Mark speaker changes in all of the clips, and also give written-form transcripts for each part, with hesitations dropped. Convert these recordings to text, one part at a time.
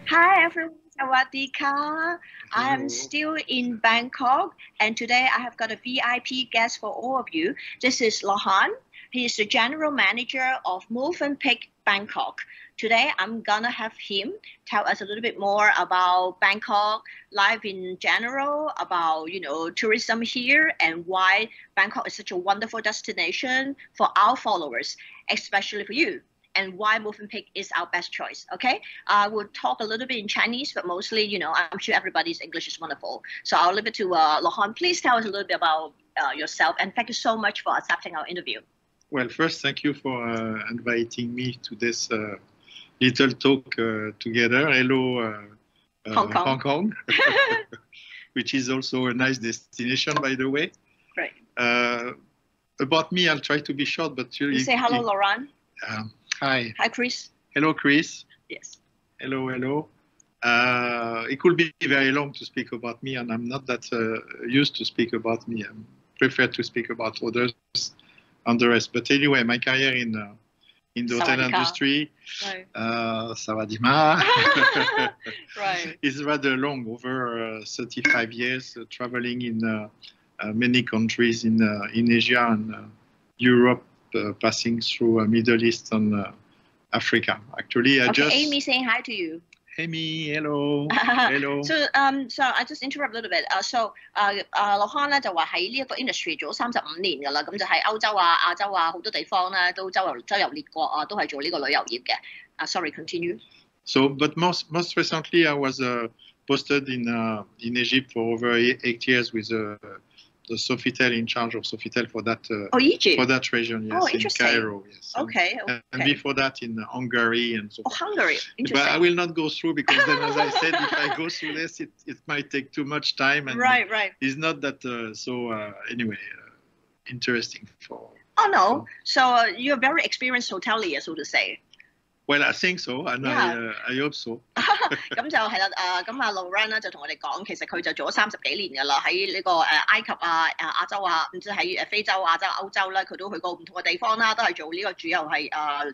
Speaker 1: Hi everyone, Sawadika. I am still in Bangkok, and today I have got a VIP guest for all of you. This is Laurent. He is the general manager of Movenpick Bangkok. Today I'm gonna have him tell us a little bit more about Bangkok, life in general, about tourism here, and why Bangkok is such a wonderful destination for our followers, especially for you, and why Movenpick is our best choice. Okay, I will talk a little bit in Chinese, but mostly, I'm sure everybody's English is wonderful. So I'll leave it to Laurent. Please tell us a little bit about yourself, and thank you so much for accepting our interview.
Speaker 2: Well, first, thank you for inviting me to this little talk together. Hello, Hong Kong, which is also a nice destination, by the way.
Speaker 1: Great.
Speaker 2: About me, I'll try to be short, but
Speaker 1: you say hello, Laurent.
Speaker 2: Hi.
Speaker 1: Hi, Chris.
Speaker 2: Hello, Chris.
Speaker 1: Yes.
Speaker 2: Hello, hello. It could be very long to speak about me, and I'm not that used to speak about me. I prefer to speak about others and the rest. But anyway, my career in the hotel industry, Sawadima,
Speaker 1: right.
Speaker 2: is rather long, over 35 years, traveling in many countries in Asia and Europe, passing through Middle East and Africa. Actually,
Speaker 1: Amy saying hi to you.
Speaker 2: Amy, hello. Hello.
Speaker 1: So I just interrupt a little bit. Laurent 咧就話喺呢一個 industry 做咗35年㗎啦，咁就喺歐洲啊、亞洲啊好多地方咧都周遊列國啊，都係做呢個旅遊業嘅。Sorry, continue.
Speaker 2: So, but most recently, I was posted in Egypt for over 8 years with the Sofitel, in charge of Sofitel for that
Speaker 1: Egypt.
Speaker 2: For that region, yes, in Cairo, yes.
Speaker 1: Okay.
Speaker 2: And before that in Hungary and so.
Speaker 1: Oh, Hungary, interesting.
Speaker 2: But I will not go through because then, as I said, if I go through this, it might take too much time. And
Speaker 1: right.
Speaker 2: It's not that anyway, interesting for.
Speaker 1: Oh no, so you're a very experienced hotelier, so to say.
Speaker 2: Well, I think so, and I hope so.
Speaker 1: 咁就係啦，咁Laurent 咧就同我哋講，其實佢就做咗30幾年㗎啦，喺呢個埃及啊、亞洲啊，唔知喺非洲、亞洲、歐洲咧，佢都去過唔同嘅地方啦，都係做呢個主要係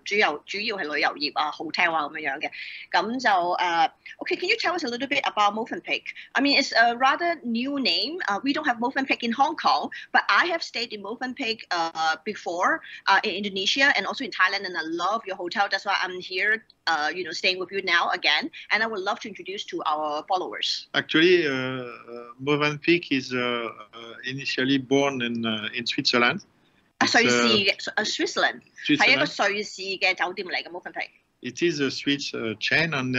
Speaker 1: 主要係旅遊業啊、hotel 啊咁樣嘅。咁就okay, can you tell us a little bit about Movenpick? I mean, it's a rather new name. We don't have Movenpick in Hong Kong, but I have stayed in Movenpick before in Indonesia and also in Thailand, and I love your hotel. That's why I'm here, staying with you now again, and I would love to introduce to our followers.
Speaker 2: Actually, Movenpick is initially born in Switzerland.
Speaker 1: Switzerland. 係一個瑞士嘅酒店嚟嘅Movenpick.
Speaker 2: It is a Swiss chain and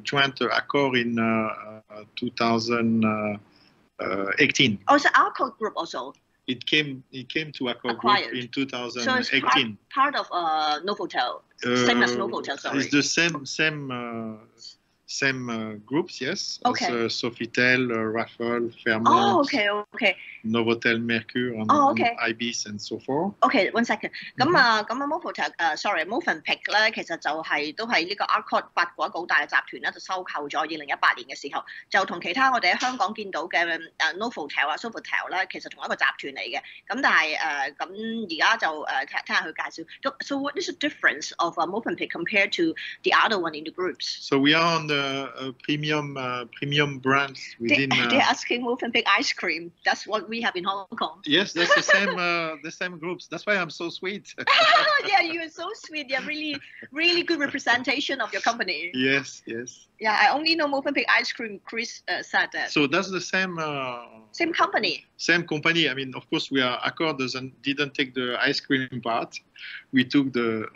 Speaker 2: joint accord in 2018.
Speaker 1: Oh, it's an Accor group also.
Speaker 2: It came to Accor Group in 2018.
Speaker 1: So it's part of Novotel, same as Novotel, sorry.
Speaker 2: It's the same groups, yes.
Speaker 1: Okay.
Speaker 2: As Sofitel, Raffles, Fairmont.
Speaker 1: Oh, okay.
Speaker 2: Novotel, Mercure, and Ibis, and so forth.
Speaker 1: Okay, one second. 咁Movenpick 咧，其實就都係呢個 Accor 法國一個好大嘅集團咧，就收購咗2018年嘅時候，就同其他我哋喺香港見到嘅Novotel 啊、Sofitel 咧，其實同一個集團嚟嘅。咁但係咁而家就聽下佢介紹。So what is the difference of Movenpick compared to the other one in the groups?
Speaker 2: So we are on the premium brands within.
Speaker 1: They're asking Movenpick ice cream. That's what we have in Hong Kong.
Speaker 2: Yes, that's the same groups. That's why I'm so sweet.
Speaker 1: Yeah, you're so sweet. You're really good representation of your company.
Speaker 2: Yes.
Speaker 1: Yeah, I only know Movenpick ice cream. Chris said that.
Speaker 2: So that's the same.
Speaker 1: Same company.
Speaker 2: Same company. I mean, of course, Accor didn't take the ice cream part. We took the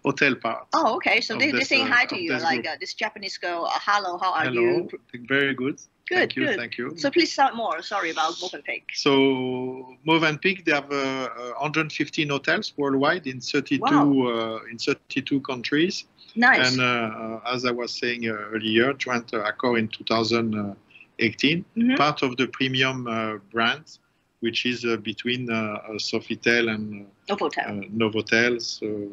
Speaker 2: hotel part.
Speaker 1: Oh, okay. So they're saying hi to you, like this Japanese girl. Hello, how are you?
Speaker 2: Very good.
Speaker 1: Good.
Speaker 2: Thank you.
Speaker 1: So please start more. Sorry about Movenpick.
Speaker 2: So Movenpick, they have 115 hotels worldwide in 32 countries.
Speaker 1: Nice.
Speaker 2: And as I was saying earlier, joint Accor in 2018, part of the premium brands, which is between Sofitel and Novotel. So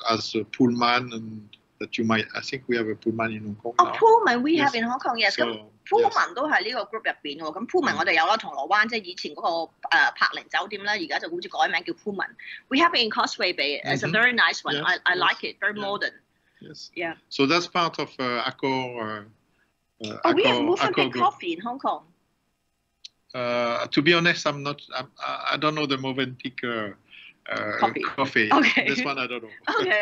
Speaker 2: as Pullman and that you might. I think we have a Pullman in Hong Kong.
Speaker 1: Oh,
Speaker 2: now.
Speaker 1: Pullman we
Speaker 2: Yes.
Speaker 1: have in Hong Kong, yes.咁
Speaker 2: So,
Speaker 1: Pullman 都係呢個 group 入邊喎。咁 Pullman 我哋有啦，銅鑼灣即係以前嗰個柏寧酒店咧，而家就好似改名叫 Pullman。We have it in Causeway Bay. It's a very nice one.
Speaker 2: Yes,
Speaker 1: I like it. Very modern.
Speaker 2: Yes.
Speaker 1: Yeah.
Speaker 2: So that's part of Accor.
Speaker 1: Oh, we have
Speaker 2: Accor
Speaker 1: Movenpick
Speaker 2: Group.
Speaker 1: coffee in Hong Kong.
Speaker 2: To be honest, I don't know the Movenpick coffee.
Speaker 1: Okay.
Speaker 2: This one I don't know.
Speaker 1: Okay.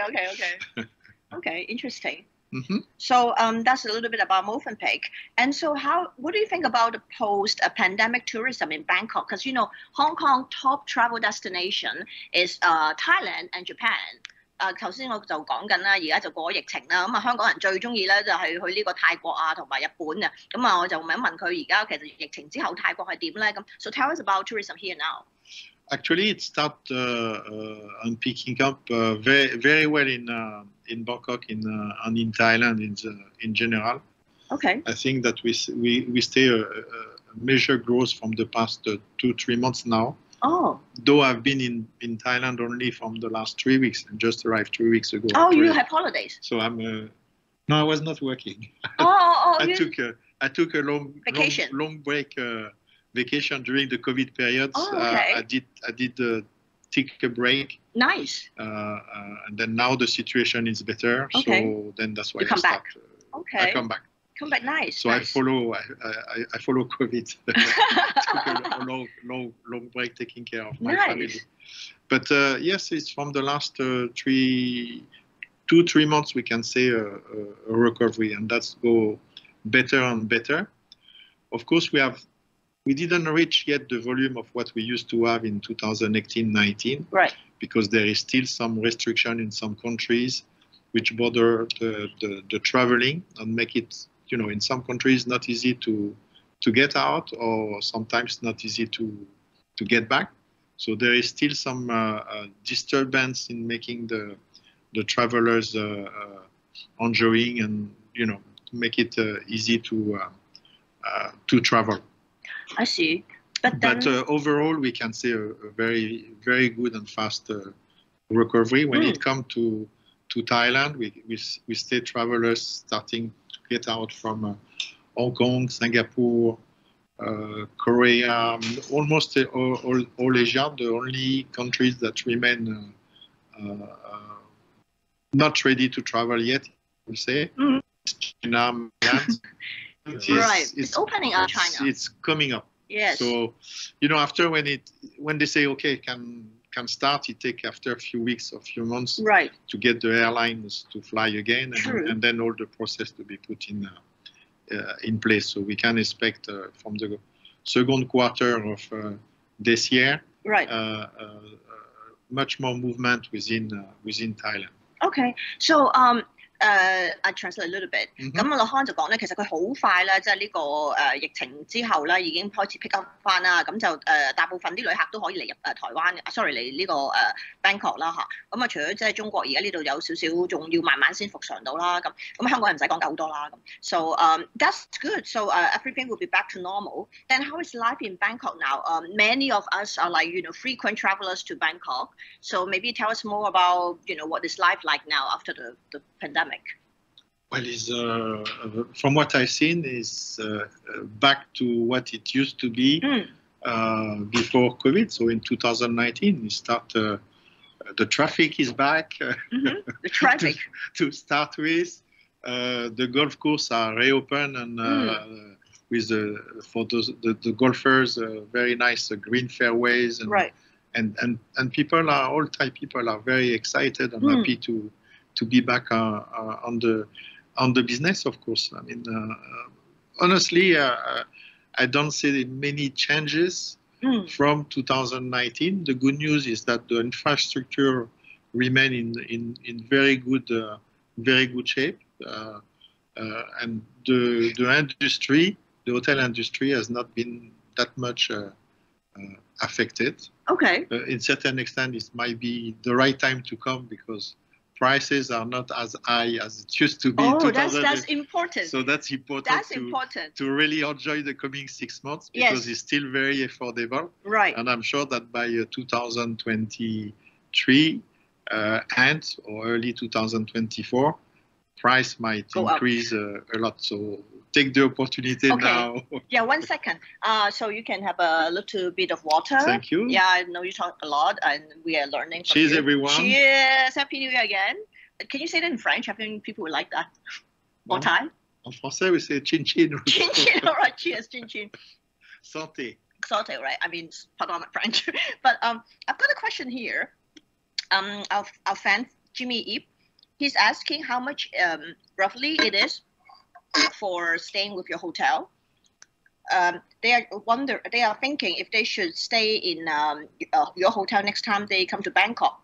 Speaker 1: Okay, interesting.
Speaker 2: Mm-hmm.
Speaker 1: So that's a little bit about Movenpick. And so what do you think about the post-pandemic tourism in Bangkok? Because, you know, Hong Kong top travel destination is Thailand and Japan. 頭先我就講緊啦，而家就過咗疫情啦，咁香港人最中意咧就係去呢個泰國啊同埋日本啊，咁我就問一問佢而家其實疫情之後泰國係點咧？咁 So tell us about tourism here now.
Speaker 2: Actually, it started on picking up very, very well in Bangkok and in Thailand in general.
Speaker 1: Okay.
Speaker 2: I think that we stay a major growth from the past 2-3 months now.
Speaker 1: Oh.
Speaker 2: Though I've been in Thailand only from the last 3 weeks and just arrived 3 weeks ago.
Speaker 1: Oh, you have holidays?
Speaker 2: So no, I was not working. I took a long break. Vacation during the COVID period.
Speaker 1: Oh, okay.
Speaker 2: I did take a break.
Speaker 1: Nice.
Speaker 2: And then now the situation is better.
Speaker 1: Okay.
Speaker 2: So then that's why
Speaker 1: you come back.
Speaker 2: Okay. I come back.
Speaker 1: Come back, nice.
Speaker 2: So
Speaker 1: nice.
Speaker 2: I follow COVID. Took a long break taking care of my family. But yes, it's from the last 2-3 months we can say a recovery, and that's go better and better. Of course, we didn't reach yet the volume of what we used to have in 2018-19,
Speaker 1: right?
Speaker 2: Because there is still some restriction in some countries which border the traveling and make it, you know, in some countries not easy to get out, or sometimes not easy to get back. So there is still some disturbance in making the travelers enjoying and, you know, make it easy to travel.
Speaker 1: I see.
Speaker 2: But overall, we can say a very, very good and fast recovery. When it comes to Thailand, we stay travelers starting to get out from Hong Kong, Singapore, Korea, almost all Asia. The only countries that remain not ready to travel yet, we'll say, China,
Speaker 1: it's opening up China.
Speaker 2: It's coming up.
Speaker 1: Yes.
Speaker 2: So, you know, after when they say okay, can start, it take after a few weeks or a few months,
Speaker 1: right,
Speaker 2: to get the airlines to fly again, and then all the process to be put in place. So we can expect from the second quarter of this year,
Speaker 1: right,
Speaker 2: much more movement within Thailand.
Speaker 1: Okay, so I translate a little bit。咁Laurent就講咧，其實佢好快咧，即係呢個疫情之後咧，已經開始 pick up 翻啦。咁就大部分啲旅客都可以嚟入台灣，sorry 嚟呢個Bangkok 啦嚇。咁除咗即係中國而家呢度有少少，仲要慢慢先復常到啦。咁香港人唔使講解好多啦。咁 so that's good. So everything will be back to normal. Then how is life in Bangkok now? Many of us are like frequent travelers to Bangkok. So maybe tell us more about what is life like now after the pandemic.
Speaker 2: Well, from what I've seen, is back to what it used to be before COVID. So in 2019, the traffic is back.
Speaker 1: The traffic.
Speaker 2: to start with, the golf courses are reopened, and with for the golfers, very nice green fairways, and
Speaker 1: right.
Speaker 2: And people all Thai people are very excited and happy to be back on the business, of course. I mean, honestly, I don't see many changes from 2019. The good news is that the infrastructure remain in very good shape, and the industry, the hotel industry, has not been that much affected.
Speaker 1: Okay.
Speaker 2: In certain extent, it might be the right time to come because prices are not as high as it used to be.
Speaker 1: Oh, that's important.
Speaker 2: So that's important.
Speaker 1: That's important
Speaker 2: to really enjoy the coming 6 months, because it's still very affordable.
Speaker 1: Right.
Speaker 2: And I'm sure that by 2023 end or early 2024, price might increase a lot. So take the opportunity now.
Speaker 1: Yeah, 1 second. So you can have a little bit of water.
Speaker 2: Thank you.
Speaker 1: Yeah, I know you talk a lot, and we are learning from
Speaker 2: Cheers,
Speaker 1: you.
Speaker 2: everyone.
Speaker 1: Cheers. Happy New Year again. Can you say that in French? I think people would like that. Or Thai?
Speaker 2: En français, we say chin chin.
Speaker 1: Chin chin. All right. Cheers. Chin chin.
Speaker 2: Santé.
Speaker 1: Santé, right? I mean, pardon my French. But I've got a question here. Our fan Jimmy Ip, he's asking how much roughly it is for staying with your hotel. They are thinking if they should stay in your hotel next time they come to Bangkok.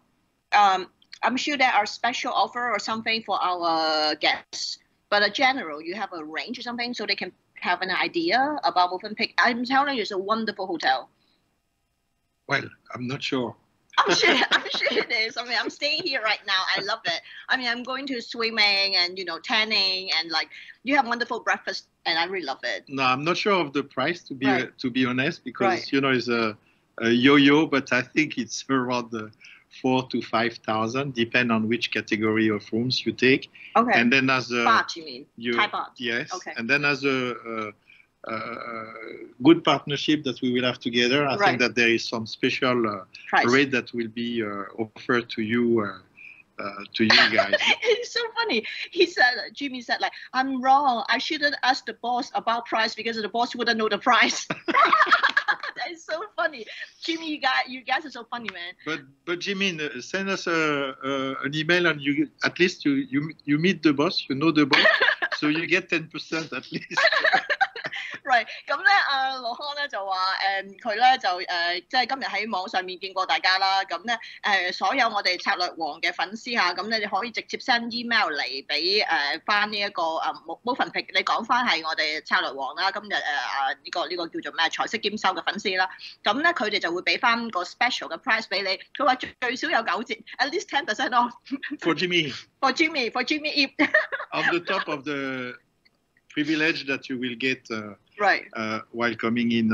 Speaker 1: I'm sure there are special offer or something for our guests, but general, you have a range or something so they can have an idea about Movenpick. I'm telling you, it's a wonderful hotel.
Speaker 2: Well, I'm not sure.
Speaker 1: I'm sure it is. I mean, I'm staying here right now. I love it. I mean, I'm going to swimming and, tanning, and like you have wonderful breakfast, and I really love it.
Speaker 2: No, I'm not sure of the price to be honest, because it's a yo-yo, but I think it's around 4,000 to 5,000, depend on which category of rooms you take.
Speaker 1: Okay.
Speaker 2: And then as a
Speaker 1: baht, you mean? Thai baht.
Speaker 2: Yes.
Speaker 1: Okay.
Speaker 2: And then as a good partnership that we will have together, I think that there is some special rate that will be offered to you guys.
Speaker 1: It's so funny. Jimmy said, like, I'm wrong. I shouldn't ask the boss about price because the boss wouldn't know the price. That is so funny. Jimmy, you guys are so funny, man.
Speaker 2: But Jimmy, send us an email, and you at least you meet the boss, you know the boss, so you get 10% at least.
Speaker 1: Right， 咁咧Laurent咧就話佢咧就即係今日喺網上面見過大家啦，咁咧所有我哋策略王嘅粉絲嚇，咁你可以直接 send email 嚟俾翻呢一個Movenpick，你講翻係我哋策略王啦，今日呢個叫做咩財息兼修嘅粉絲啦，咁咧佢哋就會俾翻個 special 嘅 price 俾你，佢話最少有9折 ，at least 10% off。For
Speaker 2: Jimmy.
Speaker 1: For Jimmy Ip.
Speaker 2: On the top of the privilege that you will get while coming in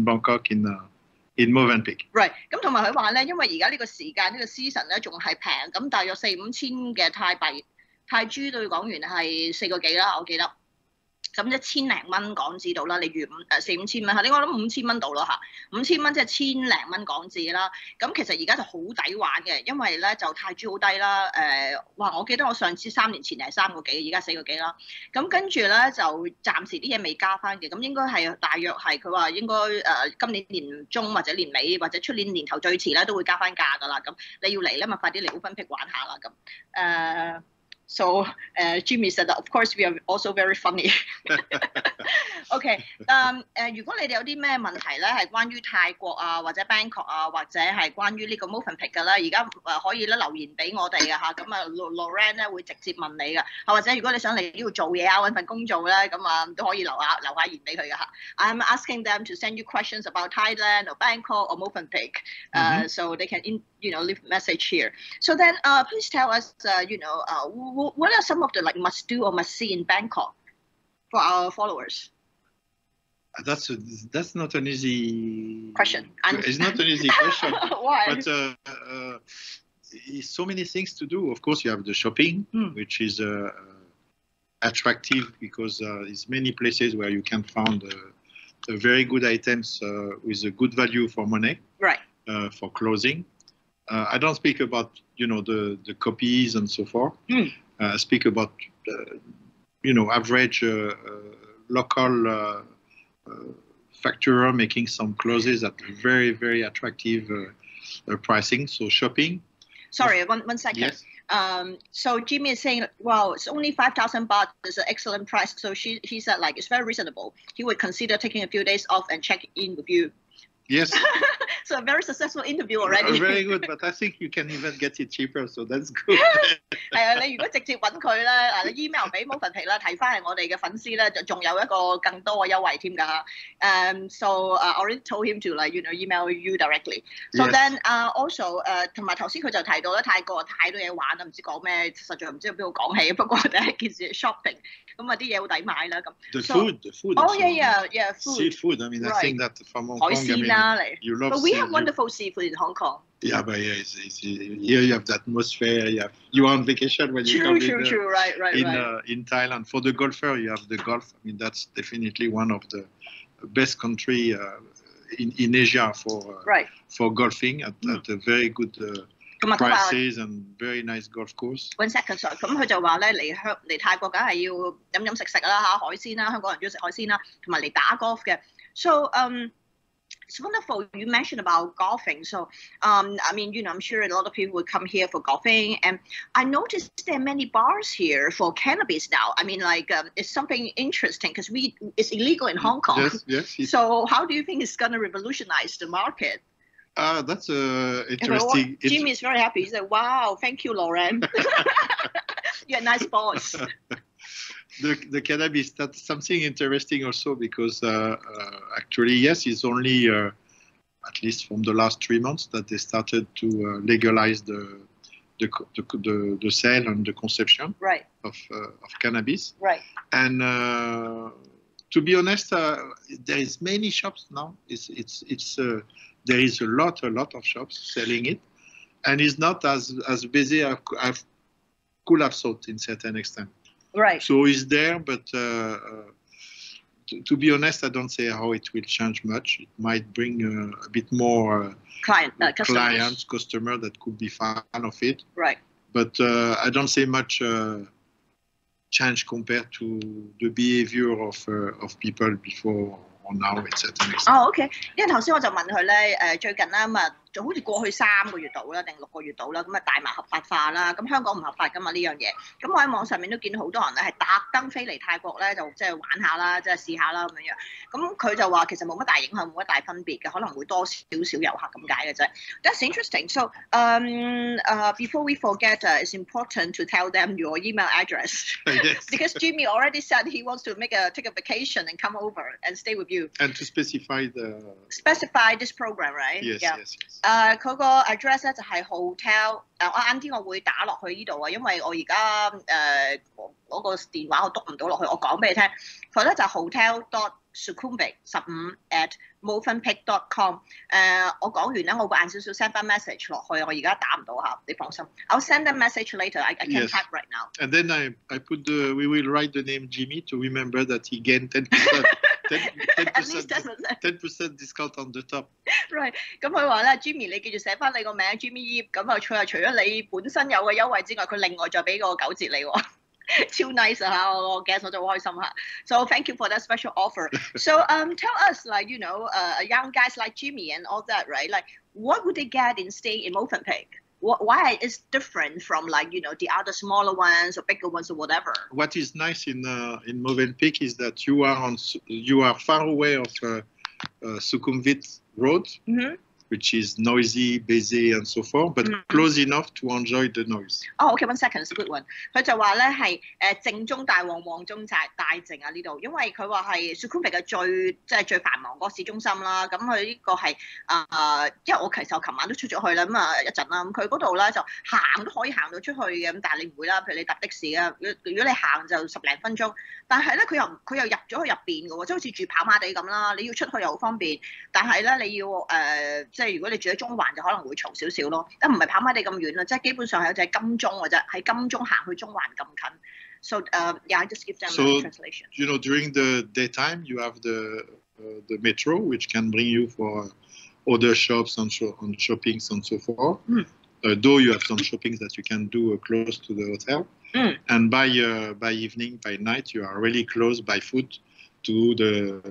Speaker 2: Bangkok in Movenpick.
Speaker 1: Right， 咁同埋佢話咧，因為而家呢個時間呢個 season 咧仲係平，咁大約4、5千嘅泰幣，泰銖對港元係4個幾啦，我記得。咁1000零蚊港紙到啦，你預4、5千蚊，我諗5000蚊到啦嚇，5000蚊即係1000零蚊港紙啦。咁其實而家就好抵玩嘅，因為咧就泰銖好低啦。我記得我上次3年前係3個幾，而家4個幾啦。咁跟住咧就暫時啲嘢未加翻嘅，咁應該係大約係佢話應該今年年中或者年尾或者出年年頭最遲咧都會加翻價㗎啦。咁你要嚟咧咪快啲嚟Movenpick玩下啦咁。So Jimmy said that, of course, we are also very funny. OK， 如果你哋有啲咩問題咧，係關於泰國啊，或者 Bangkok 啊，或者係關於呢個 Movenpick 嘅咧，而家可以咧留言俾我哋嘅嚇，咁Laurent 咧會直接問你嘅，或者如果你想嚟呢度做嘢啊，揾份工做咧，咁都可以留下言俾佢嘅嚇。I'm asking them to send you questions about Thailand or Bangkok or Movenpick, so they can leave a message here. So then, please tell us, what are some of the must do or must see in Bangkok for our followers?
Speaker 2: That's not an easy
Speaker 1: question.
Speaker 2: It's not an easy question.
Speaker 1: Why?
Speaker 2: But so many things to do. Of course, you have the shopping, which is attractive because there's many places where you can find very good items with a good value for money.
Speaker 1: Right.
Speaker 2: For clothing. I don't speak about the copies and so forth. I speak about average local factorer making some clothes at very, very attractive pricing. So shopping.
Speaker 1: Sorry, one second.
Speaker 2: Yes.
Speaker 1: So Jimmy is saying, wow, it's only 5,000 baht. It's an excellent price. So he said it's very reasonable. He would consider taking a few days off and check in with you.
Speaker 2: Yes.
Speaker 1: So a very successful interview already.
Speaker 2: Very good, but I think you can even get it cheaper, so that's good.
Speaker 1: 你如果直接揾佢咧，你 email 俾 Movenpick 啦，睇翻係我哋嘅粉絲咧，就仲有一個更多嘅優惠添㗎。So I already told him to email you directly. So then also 同埋頭先佢就提到咧，泰國太多嘢玩啦，唔知講咩，實在唔知邊度講起。不過第一件事 shopping， 咁啲嘢好抵買啦咁。
Speaker 2: The food.
Speaker 1: Oh yeah, food.
Speaker 2: Seafood. I mean, I think that from Hong Kong, you love
Speaker 1: We have wonderful seafood in Hong Kong.
Speaker 2: Yeah, but yeah, here you have the atmosphere. You are on vacation when you come
Speaker 1: True. Right.
Speaker 2: In Thailand. For the golfer, you have the golf. I mean, that's definitely one of the best country in Asia for golfing at a very good prices and very nice golf course.
Speaker 1: One second, sorry. 咁佢就話咧嚟泰國梗係要飲食啦嚇，海鮮啦，香港人中意食海鮮啦，同埋嚟打 golf 嘅。So it's wonderful you mentioned about golfing. So I mean, I'm sure a lot of people would come here for golfing, and I noticed there are many bars here for cannabis now. I mean, like it's something interesting because it's illegal in Hong Kong.
Speaker 2: Yes.
Speaker 1: So how do you think it's going to revolutionize the market?
Speaker 2: That's interesting.
Speaker 1: Jimmy is very happy. He said, "Wow, thank you, Laurent. You're a nice boss."
Speaker 2: The cannabis, that's something interesting also because actually, yes, it's only at least from the last 3 months that they started to legalize the sale and the consumption of cannabis.
Speaker 1: Right.
Speaker 2: And to be honest, there is many shops now. There is a lot of shops selling it, and it's not as busy as I could have thought in certain extent.
Speaker 1: Right.
Speaker 2: So it's there, but to be honest, I don't say how it will change much. It might bring a bit more clients, customer that could be fan of it.
Speaker 1: Right.
Speaker 2: But I don't say much change compared to the behavior of people before or now, etc.
Speaker 1: OK， 因為頭先我就問佢咧，最近啦咁啊，就好似過去3個月度啦，定6個月度啦，咁啊大麻合法化啦，咁香港唔合法噶嘛呢樣嘢，咁我喺網上面都見到好多人咧係特登飛嚟泰國咧，就即係玩下啦，即係試下啦咁樣樣，咁佢就話其實冇乜大影響，冇乜大分別嘅，可能會多少少遊客咁解嘅啫。That's interesting. So before we forget, it's important to tell them your email address.
Speaker 2: Yes.
Speaker 1: Because Jimmy already said he wants to take a vacation and come over and stay with you.
Speaker 2: And to specify
Speaker 1: this program, right?
Speaker 2: Yes.
Speaker 1: 佢個 address 咧就係 hotel。我晏啲我會打落去呢度啊，因為我而家嗰個電話我篤唔到落去，我講俾你聽。佢咧就 hotel.sukhumvit15@movenpick.com。我講完咧，我會晏少少 send 翻 message 落去，我而家打唔到嚇，你放心。I'll send a message later. I can't type right now.
Speaker 2: And then I put we will write the name Jimmy to remember that he gained 10%.
Speaker 1: 10%
Speaker 2: 10% discount on the top.
Speaker 1: Right， 咁佢話咧 ，Jimmy 你記住寫翻你個名 Jimmy Yip， 咁啊佢除咗你本身有嘅優惠之外，佢另外再俾個9折你喎，超 nice 啊！我 guess 我就好開心嚇。So thank you for that special offer. So tell us like young guys like Jimmy and all that, right? Like what would they get in staying in Movenpick? Why is different from the other smaller ones or bigger ones or whatever?
Speaker 2: What is nice in Movenpick is that you are far away of Sukhumvit Road, which is noisy, busy, and so forth, but close enough to enjoy the noise.
Speaker 1: Oh, okay, 1 second, it's a good one. 佢就話咧係正中大旺，旺中大靜啊呢度，因為佢話係 Sukhumvit 嘅最繁忙嗰個市中心啦。咁佢呢個係因為我其實我琴晚都出咗去啦，咁啊一陣啦，咁佢嗰度咧就行都可以行到出去嘅，咁但係你唔會啦，譬如你搭的士啊，如果你行就10零分鐘，但係咧佢又入咗去入邊嘅喎，即係好似住跑馬地咁啦，你要出去又好方便，但係咧你要即係如果你住喺中環就可能會嘈少少咯，但唔係跑馬地咁遠啦，即係基本上係就係金鐘嘅啫，喺金鐘行去中環咁近。So yeah, I just give them a translation.
Speaker 2: During the daytime, you have the metro, which can bring you for other shops and shoppings and so forth. Though you have some shoppings that you can do close to the hotel, and by evening, by night, you are really close by foot to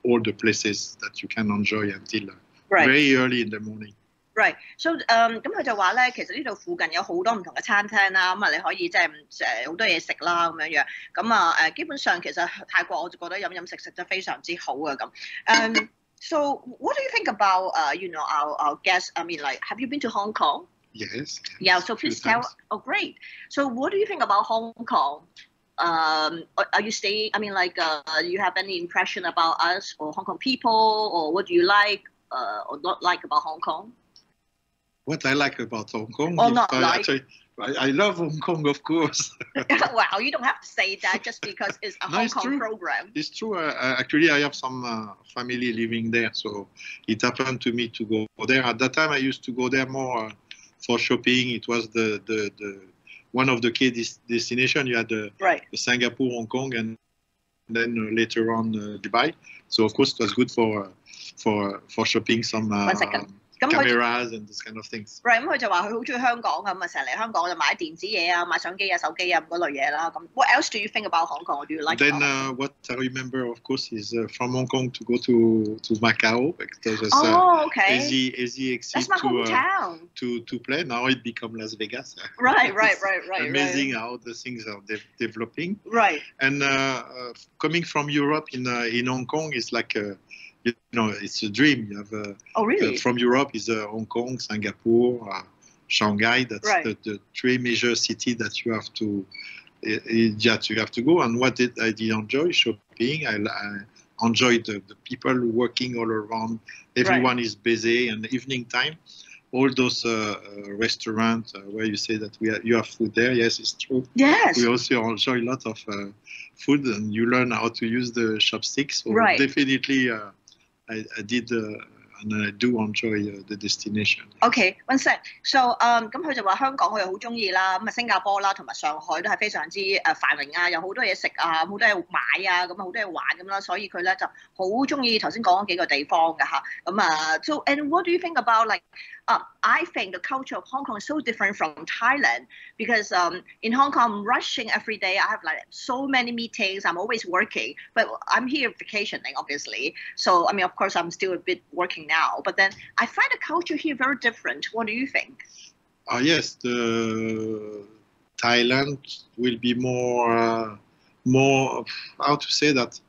Speaker 2: all the places that you can enjoy until very early in the morning.
Speaker 1: Right. So 咁佢就話咧，其實呢度附近有好多唔同嘅餐廳啦，咁啊你可以即係好多嘢食啦咁樣樣，咁啊基本上其實泰國我就覺得飲食就非常之好啊咁。So what do you think about our guests? I mean, like, have you been to Hong Kong?
Speaker 2: Yes.
Speaker 1: Yeah. So please tell. Oh, great. So what do you think about Hong Kong? Are you staying? I mean, like, you have any impression about us or Hong Kong people, or what do you like or not like about Hong Kong?
Speaker 2: What I like about Hong Kong,
Speaker 1: or not like?
Speaker 2: Actually, I love Hong Kong, of course.
Speaker 1: Wow, you don't have to say that just because it's a Hong Kong program.
Speaker 2: It's true. Actually, I have some family living there, so it happened to me to go there. At that time, I used to go there more for shopping. It was the one of the key destination. You had Singapore, Hong Kong, and then later on Dubai. So of course, it was good for shopping some.
Speaker 1: 1 second.
Speaker 2: cameras and this kind of things.
Speaker 1: Right， 咁佢就話佢好中意香港咁啊，成日嚟香港就買電子嘢啊、買相機啊、手機啊咁嗰類嘢啦。咁 What else do you think about Hong Kong? Or do you like?
Speaker 2: Then what I remember, of course, is from Hong Kong to go to Macau because it's easy exit
Speaker 1: That's my hometown.
Speaker 2: to play. Now it become Las Vegas.
Speaker 1: Right.
Speaker 2: Amazing how the things are developing.
Speaker 1: Right.
Speaker 2: And coming from Europe in Hong Kong is like it's a dream. You have
Speaker 1: really?
Speaker 2: From Europe is Hong Kong, Singapore, Shanghai. That's the three major cities that you have to go. And what I did enjoy shopping. I enjoyed the people working all around. Everyone is busy, and evening time, all those restaurants where you say that you have food there. Yes, it's true.
Speaker 1: Yes.
Speaker 2: We also enjoy a lot of food, and you learn how to use the chopsticks. So definitely. I did and I do enjoy the destination.
Speaker 1: Okay, one sec. So 咁佢就話香港佢又好中意啦，咁啊新加坡啦同埋上海都係非常之繁榮啊，有好多嘢食啊，好多嘢買啊，咁好多嘢玩咁啦，所以佢咧就好中意頭先講嗰幾個地方㗎嚇。咁啊 ，so and what do you think about like? I think the culture of Hong Kong is so different from Thailand because in Hong Kong I'm rushing every day. I have like so many meetings. I'm always working, but I'm here vacationing, obviously. So I mean, of course, I'm still a bit working now. But then I find the culture here very different. What do you think?
Speaker 2: Yes, the Thailand will be more how to say that,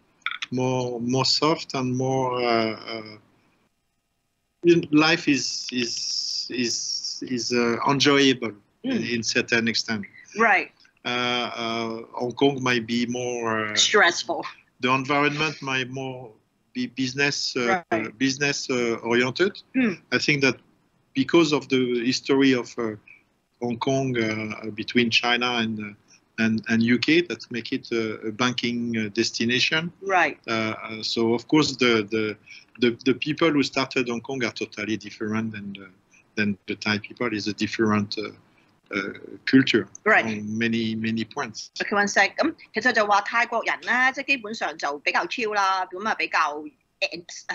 Speaker 2: more soft and more. Life is enjoyable in certain extent.
Speaker 1: Right.
Speaker 2: Hong Kong might be more
Speaker 1: stressful.
Speaker 2: The environment might more be business oriented. I think that because of the history of Hong Kong between China and UK, that make it a banking destination.
Speaker 1: Right.
Speaker 2: So of course the people who started Hong Kong are totally different than the Thai people. Is a different culture on many points.
Speaker 1: Okay, one sec. 咁其實就話泰國人咧，即係基本上就比較 chill 啦，咁啊比較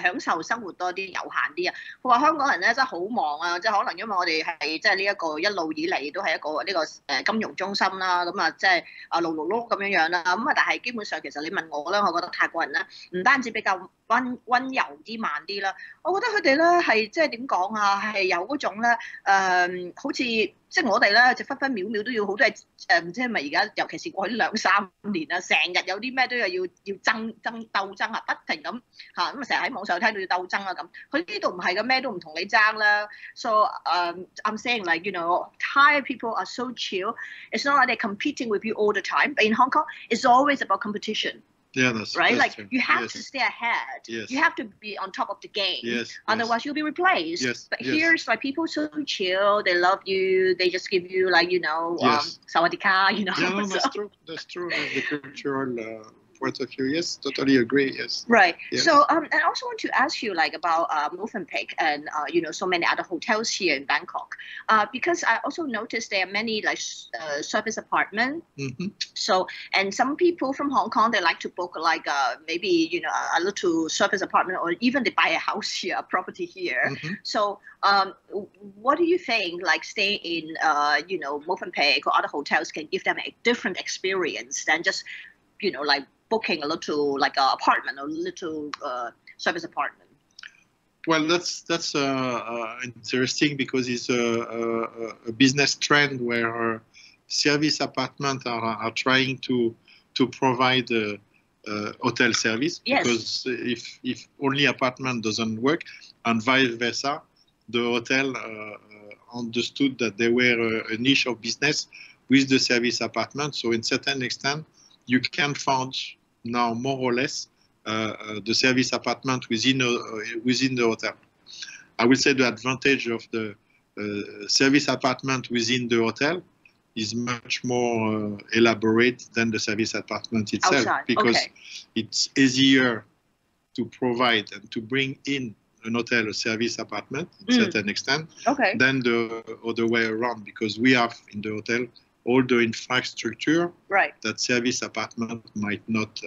Speaker 1: 享受生活多啲，悠閒啲啊。佢話香港人咧真係好忙啊，即係可能因為我哋係即係呢一個一路以嚟都係一個呢個金融中心啦，咁啊即係勞碌碌咁樣樣啦。咁啊但係基本上其實你問我咧，我覺得泰國人咧唔單止比較溫柔啲慢啲啦，我覺得佢哋咧係即係點講啊，係有嗰種咧好似即係我哋咧就分分秒秒都要好多嘢唔知係咪而家尤其是過去呢2-3年啊，成日有啲咩都要鬥爭啊，不停咁嚇咁啊，成日喺網上聽到要鬥爭啊咁。佢呢度唔係嘅，咩都唔同你爭啦。So I'm saying like Thai people are so chill. It's not like they're competing with you all the time. But in Hong Kong, it's always about competition.
Speaker 2: Yeah, that's
Speaker 1: right.
Speaker 2: That's
Speaker 1: like
Speaker 2: true.
Speaker 1: You have to stay ahead.
Speaker 2: Yes.
Speaker 1: You have to be on top of the game.
Speaker 2: Yes.
Speaker 1: Otherwise, you'll be replaced.
Speaker 2: Yes.
Speaker 1: But here's like people so chill. They love you. They just give you like sawadee ka.
Speaker 2: Yeah, no, that's true. That's true. The cultural point of view. Yes, totally agree. Yes.
Speaker 1: Right.
Speaker 2: Yes.
Speaker 1: So and I also want to ask you like about Movenpick and so many other hotels here in Bangkok. Because I also noticed there are many like service apartments.
Speaker 2: Mm-hmm.
Speaker 1: So and some people from Hong Kong they like to book like maybe a little service apartment or even they buy a house here, a property here.
Speaker 2: Mm-hmm.
Speaker 1: So what do you think like staying in Movenpick or other hotels can give them a different experience than just like booking a little like apartment or little service apartment?
Speaker 2: Well, that's interesting because it's a business trend where service apartments are trying to provide hotel service.
Speaker 1: Yes.
Speaker 2: Because if only apartment doesn't work and vice versa, the hotel understood that they were a niche of business with the service apartment. So in certain extent, you can find now more or less the service apartment within the hotel. I would say the advantage of the service apartment within the hotel is much more elaborate than the service apartment itself.
Speaker 1: Outside.
Speaker 2: Because
Speaker 1: okay.
Speaker 2: it's easier to provide and to bring in an hotel a service apartment to a certain extent
Speaker 1: okay.
Speaker 2: than the other way around, because we have in the hotel all the infrastructure
Speaker 1: right.
Speaker 2: that service apartment might not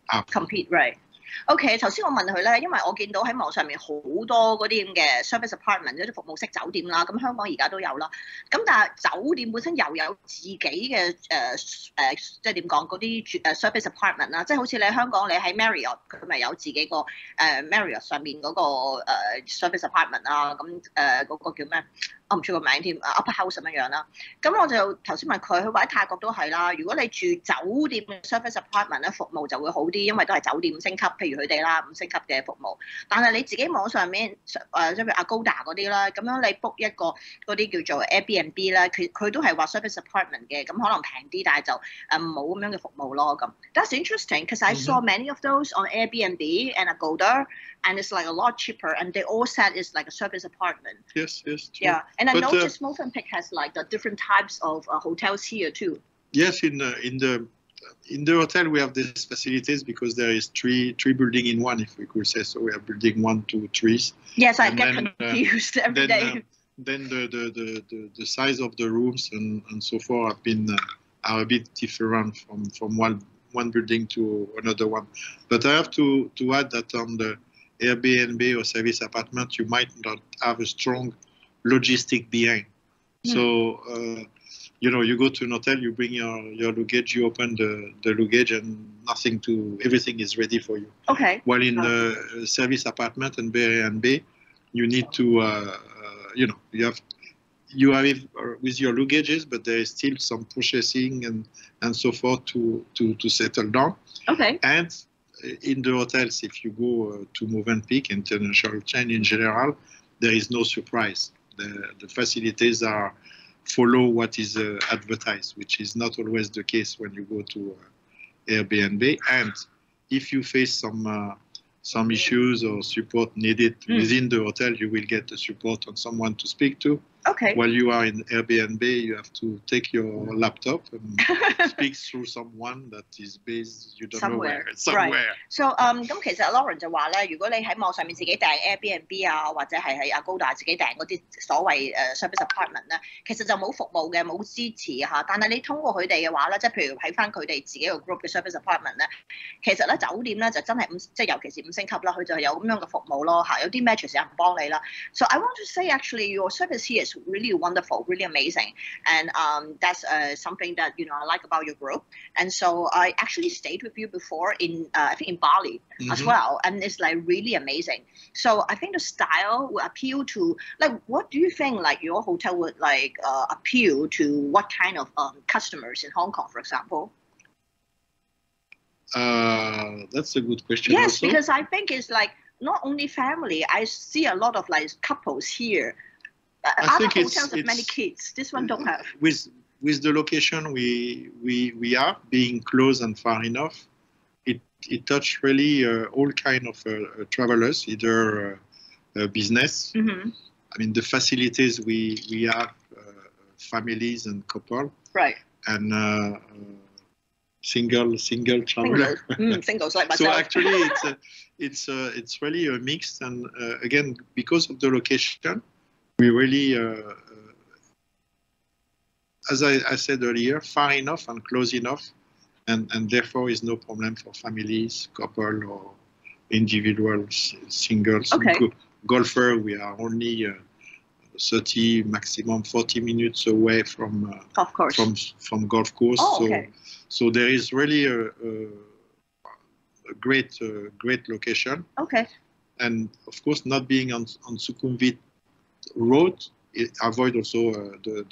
Speaker 2: have.
Speaker 1: compete right. OK， 頭先我問佢咧，因為我見到喺網上面好多嗰啲咁嘅 service apartment 嗰啲服務式酒店啦，咁香港而家都有啦。咁但係酒店本身又有自己嘅即係點講嗰啲service apartment 啦，即係好似你喺香港你喺 Marriott 佢咪有自己個Marriott 上面嗰個service apartment 啊，咁嗰個叫咩？我唔知個名添，upper house 咁樣啦。咁我就頭先問佢，佢話喺泰國都係啦。如果你住酒店嘅 service apartment 咧，服務就會好啲，因為都係酒店升級，譬如佢哋啦5星級嘅服務。但係你自己網上面即係譬如 Agoda 嗰啲啦，咁樣你 book 一個嗰啲叫做 Airbnb 咧，佢都係話 service apartment 嘅，咁可能平啲，但係就冇咁樣嘅服務咯。咁 That's interesting because I saw many of those on Airbnb and Agoda, and it's like a lot cheaper, and they all said it's like a service apartment.
Speaker 2: Yes.
Speaker 1: Yeah, and I noticed Movenpick has like the different types of hotels here too.
Speaker 2: Yes, in the hotel we have these facilities because there is three buildings in one, if we could say so. We are building 1, 2, 3.
Speaker 1: Yes, I get confused every day.
Speaker 2: Then the size of the rooms and so forth are a bit different from one building to another one. But I have to add that on the Airbnb or service apartment, you might not have a strong logistic behind. So, you go to an hotel, you bring your luggage, you open the luggage, and everything is ready for you.
Speaker 1: Okay.
Speaker 2: While in the service apartment and Airbnb, you need to, you have it with your luggages, but there is still some processing and so forth to settle down.
Speaker 1: Okay.
Speaker 2: And in the hotels, if you go to Movenpick, international chain in general, there is no surprise. The facilities follow what is advertised, which is not always the case when you go to Airbnb. And if you face some issues or support needed within the hotel, you will get the support on someone to speak to.
Speaker 1: Okay.
Speaker 2: While you are in Airbnb, you have to take your laptop and speak through someone that is based, you don't know where. Somewhere.
Speaker 1: Right. So 咁其實 Laurent 就話咧，如果你喺網上面自己訂 Airbnb 啊，或者係喺 Agoda 自己訂嗰啲所謂service apartment 咧，其實就冇服務嘅，冇支持嚇。但係你通過佢哋嘅話咧，即係譬如喺翻佢哋自己個 group 嘅 service apartment 咧，其實咧酒店咧就真係即係尤其是5星級啦，佢就有咁樣嘅服務咯嚇。有啲 mattress 有人幫你啦。So I want to say actually your service here is really wonderful, really amazing, and that's something that I like about your group. And so I actually stayed with you before in I think in Bali as well, and it's like really amazing. So I think the style will appeal to what do you think your hotel would appeal to what kind of customers in Hong Kong, for example?
Speaker 2: That's a good question.
Speaker 1: Yes,
Speaker 2: also.
Speaker 1: Because I think it's not only family. I see a lot of couples here. Other hotels have many kids. This one don't have.
Speaker 2: With the location we are being close and far enough, it touched really all kind of travelers, either business. I mean, the facilities we have families and couple.
Speaker 1: Right.
Speaker 2: And single traveler.
Speaker 1: Single, like myself.
Speaker 2: So actually, it's really a mix. And again, because of the location, we really, as I said earlier, far enough and close enough, and therefore is no problem for families, couple, or individuals, singles.
Speaker 1: Okay.
Speaker 2: Golfer, we are only 30, maximum 40 minutes away from
Speaker 1: golf course.
Speaker 2: From golf course.
Speaker 1: Oh, okay.
Speaker 2: So there is really a great location.
Speaker 1: Okay.
Speaker 2: And of course, not being on Sukhumvit Road, it avoid also the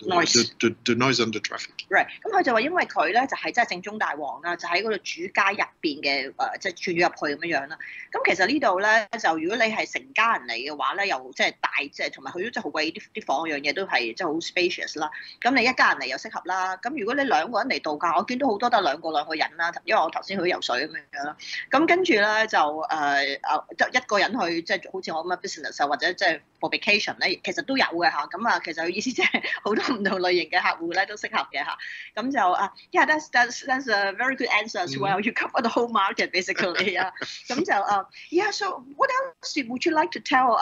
Speaker 2: noise and the traffic.
Speaker 1: Right. 咁佢就話因為佢咧就係真係正宗大王啦，就喺嗰度主街入邊嘅即係轉咗入去咁樣樣啦。咁其實呢度咧就如果你係成家人嚟嘅話咧，又即係大即係同埋佢都真係好貴啲房樣嘢都係即係好 spacious 啦。咁你一家人嚟又適合啦。咁如果你2個人嚟度假，我見到好多都係兩個人啦，因為我頭先去游水咁樣啦。咁跟住咧就一個人去即係好似我咁嘅 business 或者即係 for vacation 咧，其實都有嘅嚇。咁啊，其實佢意思即係好多唔同類型嘅客戶咧都適合嘅嚇。咁就yeah, that's a very good answer as well. You cover the whole market basically. 咁就yeah. So what else would you like to tell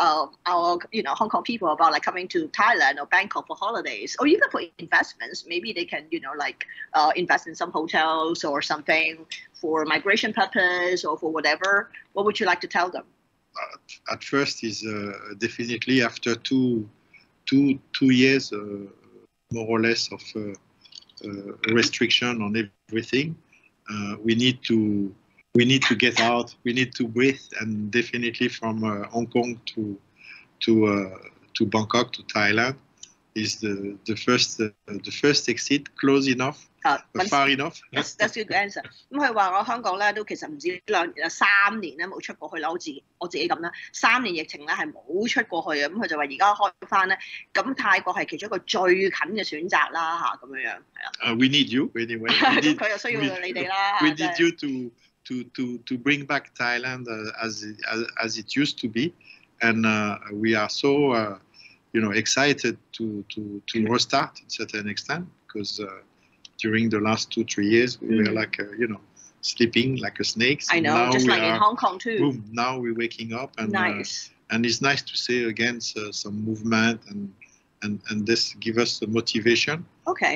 Speaker 1: our Hong Kong people about like coming to Thailand or Bangkok for holidays or even for investments? Maybe they can like invest in some hotels or something for migration purpose or for whatever. What would you like to tell them?
Speaker 2: At first is definitely after two years more or less of restriction on everything, we need to get out, we need to breathe, and definitely from Hong Kong to Bangkok to Thailand is the first exit close enough, far enough.
Speaker 1: That's a good answer. 咁佢話我香港咧都其實唔止3年咧冇出過去啦，我自己咁啦，3年疫情咧係冇出過去嘅，咁佢就話而家開翻咧，咁泰國係其中一個最近嘅選擇啦嚇，咁樣樣係啊。
Speaker 2: We need you anyway.
Speaker 1: 佢又需要你哋啦。
Speaker 2: We need you to bring back Thailand as it used to be, and we are so excited to restart to a certain extent because during the last 2-3 years we were like sleeping like a snake.
Speaker 1: I know,
Speaker 2: now
Speaker 1: just like in Hong Kong too.
Speaker 2: Boom, now we're waking up and
Speaker 1: nice.
Speaker 2: And it's nice to see again some movement and this give us the motivation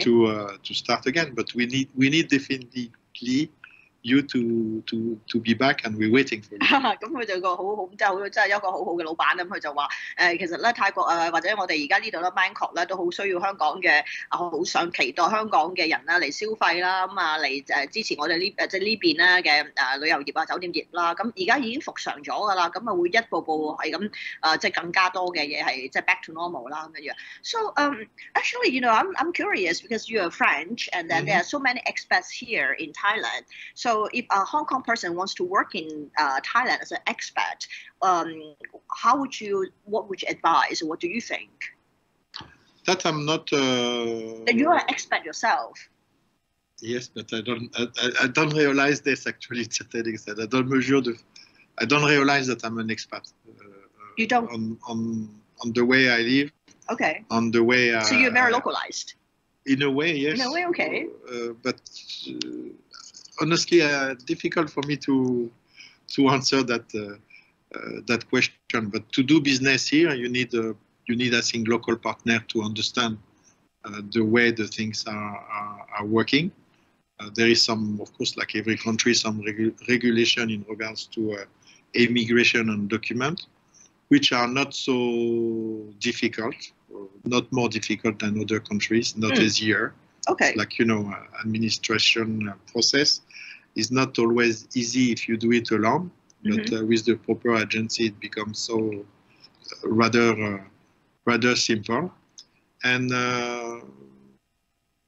Speaker 2: to start again. But we need definitely you to be back and we're waiting for you.
Speaker 1: 咁佢就個好真係一個好好嘅老闆咁，佢就話其實咧泰國或者我哋而家呢度咧 Bangkok 咧都好需要香港嘅好想期待香港嘅人啦嚟消費啦，咁嚟支持我哋即係呢邊咧嘅旅遊業啊酒店業啦，咁而家已經復常咗㗎啦，咁啊會一步步係咁即係更加多嘅嘢係即係 back to normal 啦咁樣。So actually I'm curious because you're French and then there are so many expats here in Thailand. So if a Hong Kong person wants to work in Thailand as an expat, what would you advise? What do you think?
Speaker 2: That I'm not.
Speaker 1: You are an expat yourself.
Speaker 2: Yes, but I don't realize this actually. I don't realize that I'm an expat.
Speaker 1: You don't.
Speaker 2: On the way I live.
Speaker 1: Okay.
Speaker 2: On the way.
Speaker 1: So you're very localized.
Speaker 2: In a way, yes.
Speaker 1: In a way, okay.
Speaker 2: But. Honestly, difficult for me to answer that question. But to do business here, you need I think local partner to understand the way the things are working. There is some, of course, like every country, some regulation in regards to immigration and document, which are not so difficult, not more difficult than other countries, not easier.
Speaker 1: Okay.
Speaker 2: Like, administration process is not always easy if you do it alone, but with the proper agency, it becomes so rather simple. And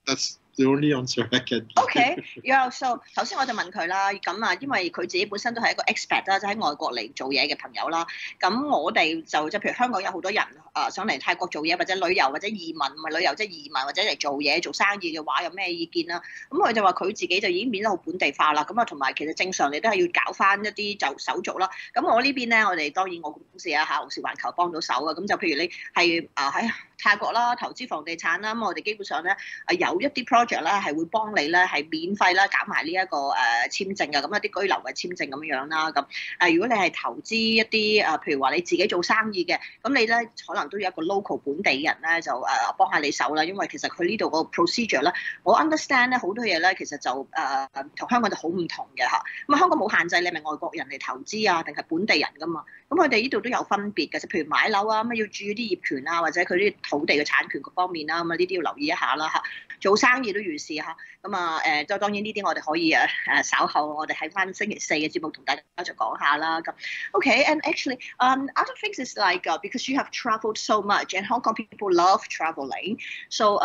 Speaker 2: that's the only answer I can give.
Speaker 1: Okay. Yeah. So 頭先我就問佢啦，咁因為佢自己本身都係一個 expat 啦，就喺外國嚟做嘢嘅朋友啦。咁我哋就即係譬如香港有好多人想嚟泰國做嘢或者旅遊或者移民，唔係旅遊即係移民或者嚟做嘢做生意嘅話，有咩意見啦？咁佢就話佢自己就已經變得好本地化啦。咁同埋其實正常你都係要搞翻一啲就手續啦。咁我呢邊咧，我哋當然我公司傲視環球幫到手啊。咁就譬如你係喺泰國啦，投資房地產啦，咁我哋基本上咧有一啲 project 咧係會幫你咧係免費啦搞埋呢一個簽證嘅，咁一啲居留嘅簽證咁樣啦。咁如果你係投資一啲譬如話你自己做生意嘅，咁你咧可能都要一個 local 本地人咧就幫下你手啦，因為其實佢呢度個 procedure 咧，我 understand 咧好多嘢咧其實就同香港就好唔同嘅嚇。咁香港冇限制你係咪外國人嚟投資啊，定係本地人噶嘛？咁佢哋呢度都有分別嘅，就譬如買樓啊，咁要注意啲業權啊，或者佢啲土地嘅產權各方面啦，咁呢啲要留意一下啦嚇。做生意都如是嚇，咁就當然呢啲我哋可以稍後我哋喺翻星期四嘅節目同大家再講下啦。咁 Okay, and actually, other things is like because you have traveled so much, and Hong Kong people love traveling, so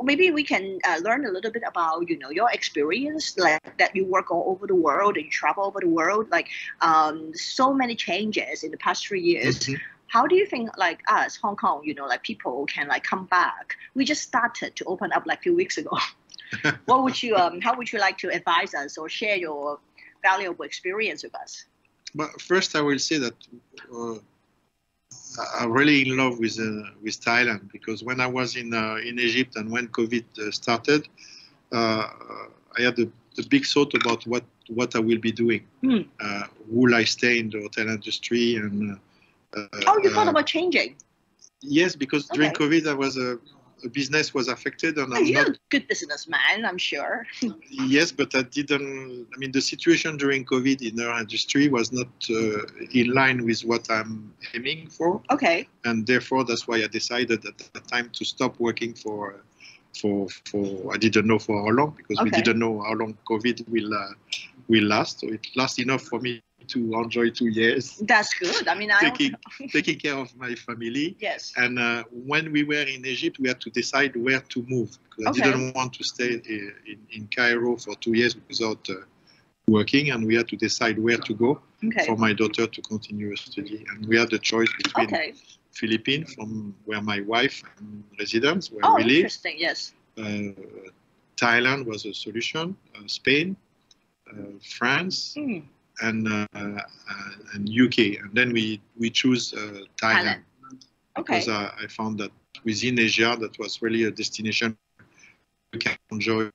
Speaker 1: maybe we can learn a little bit about your experience, like that you work all over the world and you travel over the world, like so many changes in the past 3 years. How do you think, like us, Hong Kong, like people can like come back? We just started to open up like a few weeks ago. What would you, how would you like to advise us or share your valuable experience with us?
Speaker 2: But first, I will say that really in love with Thailand, because when I was in Egypt and when COVID started, I had a big thought about what I will be doing. Will I stay in the hotel industry? And
Speaker 1: you thought about changing?
Speaker 2: Yes, because during COVID, I was a business was affected, and
Speaker 1: you're a good businessman, I'm sure.
Speaker 2: Yes, but I didn't. I mean, the situation during COVID in our industry was not in line with what I'm aiming for.
Speaker 1: Okay.
Speaker 2: And therefore, that's why I decided at that time to stop working for. I didn't know for how long, because we didn't know how long COVID will last. So it lasts enough for me to enjoy 2 years.
Speaker 1: That's good. I mean,
Speaker 2: taking care of my family.
Speaker 1: Yes.
Speaker 2: And when we were in Egypt, we had to decide where to move, because I didn't want to stay in Cairo for 2 years without working, and we had to decide where to go for my daughter to continue her study. And we had the choice between Philippines, from where my wife residence, where we live.
Speaker 1: Interesting. Yes.
Speaker 2: Thailand was a solution. Spain, France. And UK, and then we choose Thailand. Because I found that within Asia, that was really a destination you can enjoy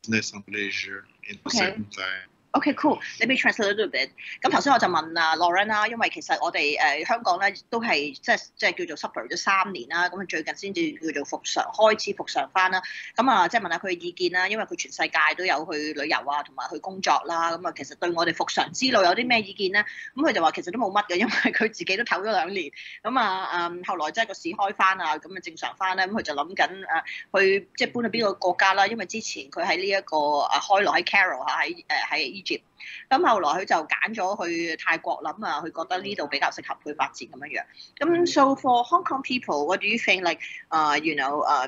Speaker 2: business and leisure in the same time.
Speaker 1: Okay, cool. Let me translate a little bit. 咁頭先我就問Laurent啦，因為其實我哋香港咧都係即係叫做 suffer 咗3年啦，咁最近先至叫做開始復常翻啦。咁即係問下佢嘅意見啦，因為佢全世界都有去旅遊啊，同埋去工作啦。咁其實對我哋復常之路有啲咩意見咧？咁佢就話其實都冇乜嘅，因為佢自己都唞咗2年。咁後來即係個市開翻啊，咁正常翻咧，咁佢就諗緊去即係搬去邊個國家啦。因為之前佢喺呢一個開落喺 Cairo 喺Egypt， 咁後來佢就揀咗去泰國諗佢覺得呢度比較適合佢發展咁樣樣。咁 so for Hong Kong people, what do you think? Like,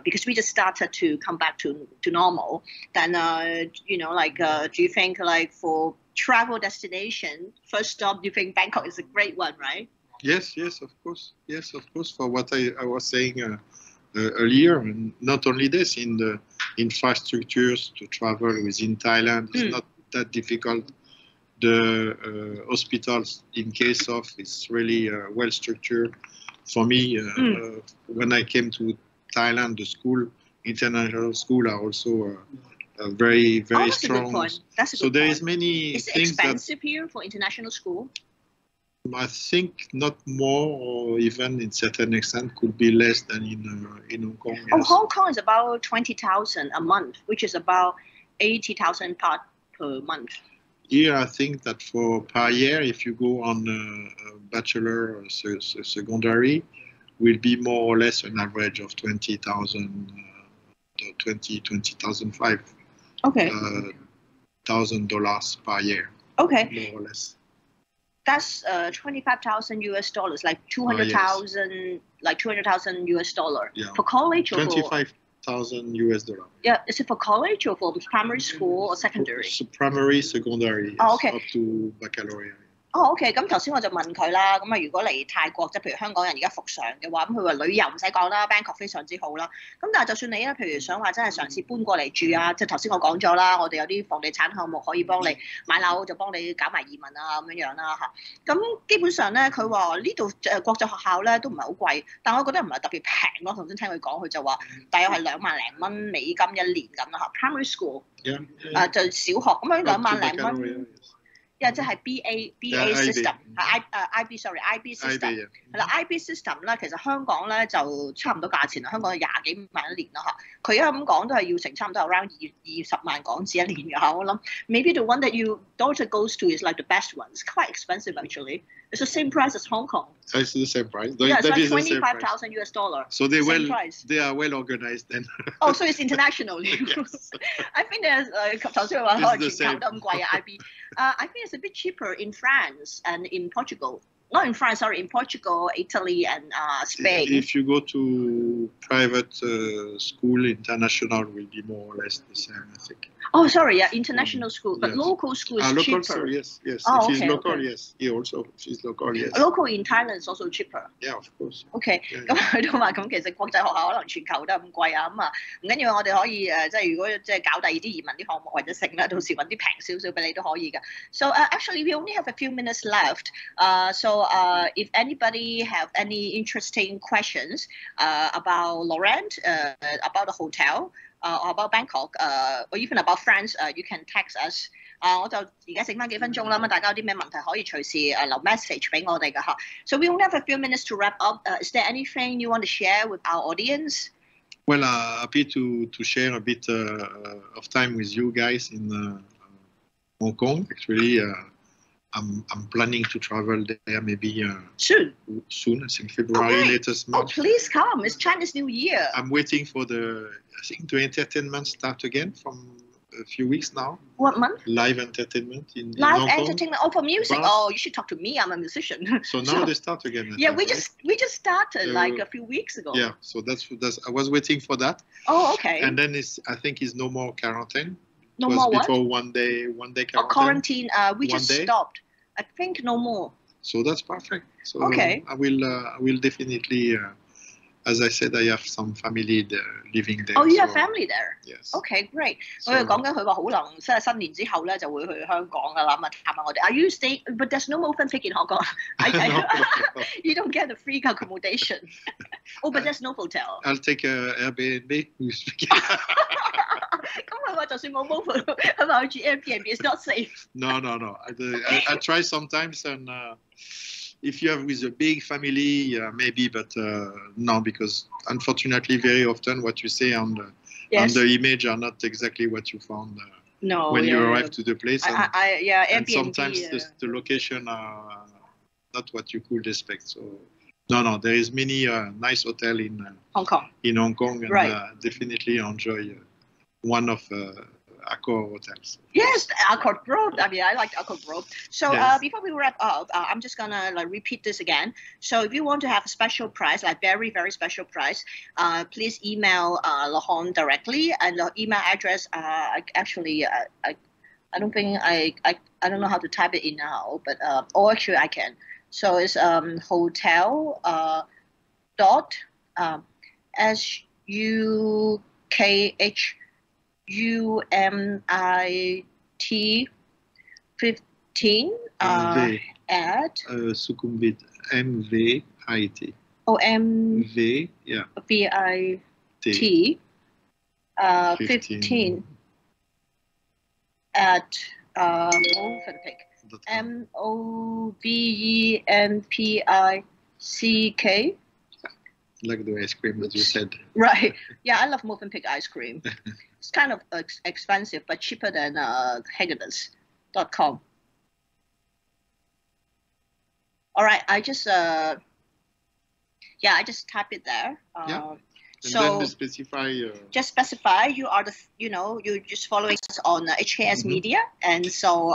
Speaker 1: because we just started to come back to normal, then do you think like for travel destination, first stop, do you think Bangkok is a great one, right?
Speaker 2: Yes, of course. For what I was saying earlier, and not only this, in the infrastructures to travel within Thailand is not that difficult. The hospitals, in case of, is really well structured. For me, when I came to Thailand, the international school are also very
Speaker 1: that's
Speaker 2: strong.
Speaker 1: A good point. That's a good
Speaker 2: so there
Speaker 1: point.
Speaker 2: Is many
Speaker 1: is
Speaker 2: things
Speaker 1: it expensive here for international school?
Speaker 2: I think not more, or even in certain extent could be less than in Hong Kong. Yes.
Speaker 1: Oh, Hong Kong is about 20,000 a month, which is about 80,000 per month.
Speaker 2: Here, I think that for per year, if you go on a bachelor or secondary, will be more or less an average of 20,000, 20,005.
Speaker 1: Okay.
Speaker 2: $1,000 per year.
Speaker 1: Okay.
Speaker 2: More or less.
Speaker 1: That's $25,000, like 200,000, like $200,000 for college or
Speaker 2: 25,000 US dollar.
Speaker 1: Yeah, is it for college or for primary school or secondary?
Speaker 2: Primary, secondary.
Speaker 1: Oh, okay.
Speaker 2: Up to baccalaureate.
Speaker 1: OK， 咁頭先我就問佢啦，咁如果嚟泰國，即係譬如香港人而家復常嘅話，咁佢話旅遊唔使講啦 ，Bangkok 非常之好啦。咁但係就算你咧，譬如想話真係嘗試搬過嚟住啊，即係頭先我講咗啦，我哋有啲房地產項目可以幫你買樓，就幫你搞埋移民啊咁樣啦嚇。咁基本上咧，佢話呢度國際學校咧都唔係好貴，但我覺得唔係特別平咯。頭先聽佢講，佢就話大約係2萬零蚊美金一年咁啦嚇 ，primary school， 就小學咁樣2萬零蚊。即係 BA system， IB system 係啦 ，IB system 咧，其實香港咧就差唔多價錢啦，香港係20幾萬一年啦嚇。佢而家咁講都係要成差唔多 around 20萬港紙一年嘅嚇。我諗 maybe the one that your daughter goes to is like the best one. It's quite expensive actually. It's the same price as Hong Kong.
Speaker 2: It's the same price.
Speaker 1: Yeah, it's like $25,000.
Speaker 2: So they are well organized then.
Speaker 1: Oh, so it's internationally.
Speaker 2: Yes.
Speaker 1: I think there's 頭先話可能全球都咁貴啊 IB. I think it's a bit cheaper in France and in Portugal. Not in France, sorry, in Portugal, Italy, and Spain.
Speaker 2: If you go to private school, international will be more or less the same, I think.
Speaker 1: Oh, sorry, yeah, international school, but local school is cheaper.
Speaker 2: Local, so yes.
Speaker 1: Oh,
Speaker 2: if it's local, yes. He also, if it's local, yes.
Speaker 1: Local in Thailand is also cheaper.
Speaker 2: Yeah, of course.
Speaker 1: OK， 咁佢都話咁其實國際學校可能全球都係咁貴啊，咁唔緊要，我哋可以即係如果即係搞第二啲移民啲項目或者成啦，到時揾啲平少少俾你都可以㗎。So actually we only have a few minutes left. So So if anybody have any interesting questions about Laurent, about the hotel, or about Bangkok, or even about France, you can text us. 我就而家剩翻幾分鐘啦，咁大家有啲咩問題可以隨時留 message 俾我哋㗎嚇。So we only have a few minutes to wrap up. Is there anything you want to share with our audience?
Speaker 2: Well, happy to share a bit of time with you guys in Hong Kong. Actually, I'm planning to travel there maybe soon. I think February latest month.
Speaker 1: Oh, please come! It's Chinese New Year.
Speaker 2: I'm waiting for the entertainment start again from a few weeks now.
Speaker 1: What month?
Speaker 2: Live entertainment in
Speaker 1: live
Speaker 2: Hong Kong.
Speaker 1: entertainment. Oh, for music. Oh, you should talk to me. I'm a musician.
Speaker 2: So now they start again.
Speaker 1: Yeah, we just started like a few weeks ago.
Speaker 2: Yeah, so that's I was waiting for that.
Speaker 1: Oh, okay.
Speaker 2: And then I think it's no more quarantine.
Speaker 1: No more what?
Speaker 2: Before one day quarantine.
Speaker 1: Oh, quarantine. We just stopped. I think no more.
Speaker 2: So that's perfect. So
Speaker 1: okay.
Speaker 2: I will definitely. As I said, I have some family there, living there.
Speaker 1: Oh, you have family there?
Speaker 2: Yes.
Speaker 1: Okay, great. 我哋講緊佢話可能即係新年之後咧就會去香港㗎啦，咁啊探下我哋。Are you staying? But there's no Movenpick in Hong Kong. You don't get a free accommodation. Oh, but there's no hotel.
Speaker 2: I'll take a Airbnb.
Speaker 1: 咁佢話就算冇 Moven，佢話去住 Airbnb is not safe.
Speaker 2: No. I try sometimes and. If you have with a big family, maybe, but no, because unfortunately, very often what you say on the image are not exactly what you found when you arrive to the place. And sometimes the location are not what you could expect. So no, there is many nice hotel in Hong Kong. And
Speaker 1: right.
Speaker 2: Definitely enjoy one of Accor hotels.
Speaker 1: Yes, Accor Grove. I mean, I like Accor Grove. So
Speaker 2: yes.
Speaker 1: Before we wrap up, I'm just gonna repeat this again. So if you want to have a special price, like very, very special price, please email Laurent directly, and the email address. I don't think I don't know how to type it in now, but actually I can. So it's hotel dot SUKHUMIT 15 at
Speaker 2: Sukhumvit MVIT.
Speaker 1: Oh, MVIT
Speaker 2: yeah.
Speaker 1: 15 at Movenpick. MOVENPICK.
Speaker 2: Like the ice cream that you said.
Speaker 1: Right. Yeah, I love Movenpick ice cream. It's kind of expensive, but cheaper than Haagen-Dazs.com. All right, I just type it there.
Speaker 2: And then specify.
Speaker 1: Just specify you are you're just following us on HKS Media, and so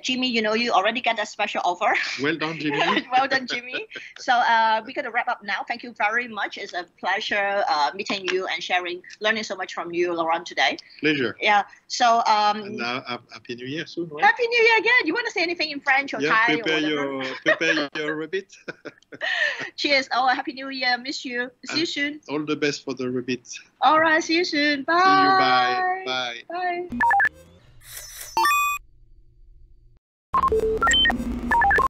Speaker 1: Jimmy, you already got a special offer.
Speaker 2: Well done, Jimmy.
Speaker 1: Well done, Jimmy. So we're gonna wrap up now. Thank you very much. It's a pleasure meeting you and learning so much from you, Laurent, today.
Speaker 2: Pleasure.
Speaker 1: Yeah. So
Speaker 2: and Happy New Year soon, right?
Speaker 1: Happy New Year again. You want to say anything in French or Thai or whatever?
Speaker 2: Prepare your rabbit.
Speaker 1: Cheers. Oh, Happy New Year. Miss you. See you soon.
Speaker 2: All the best for the rabbit.
Speaker 1: All right. See you soon. Bye.
Speaker 2: See you. Bye.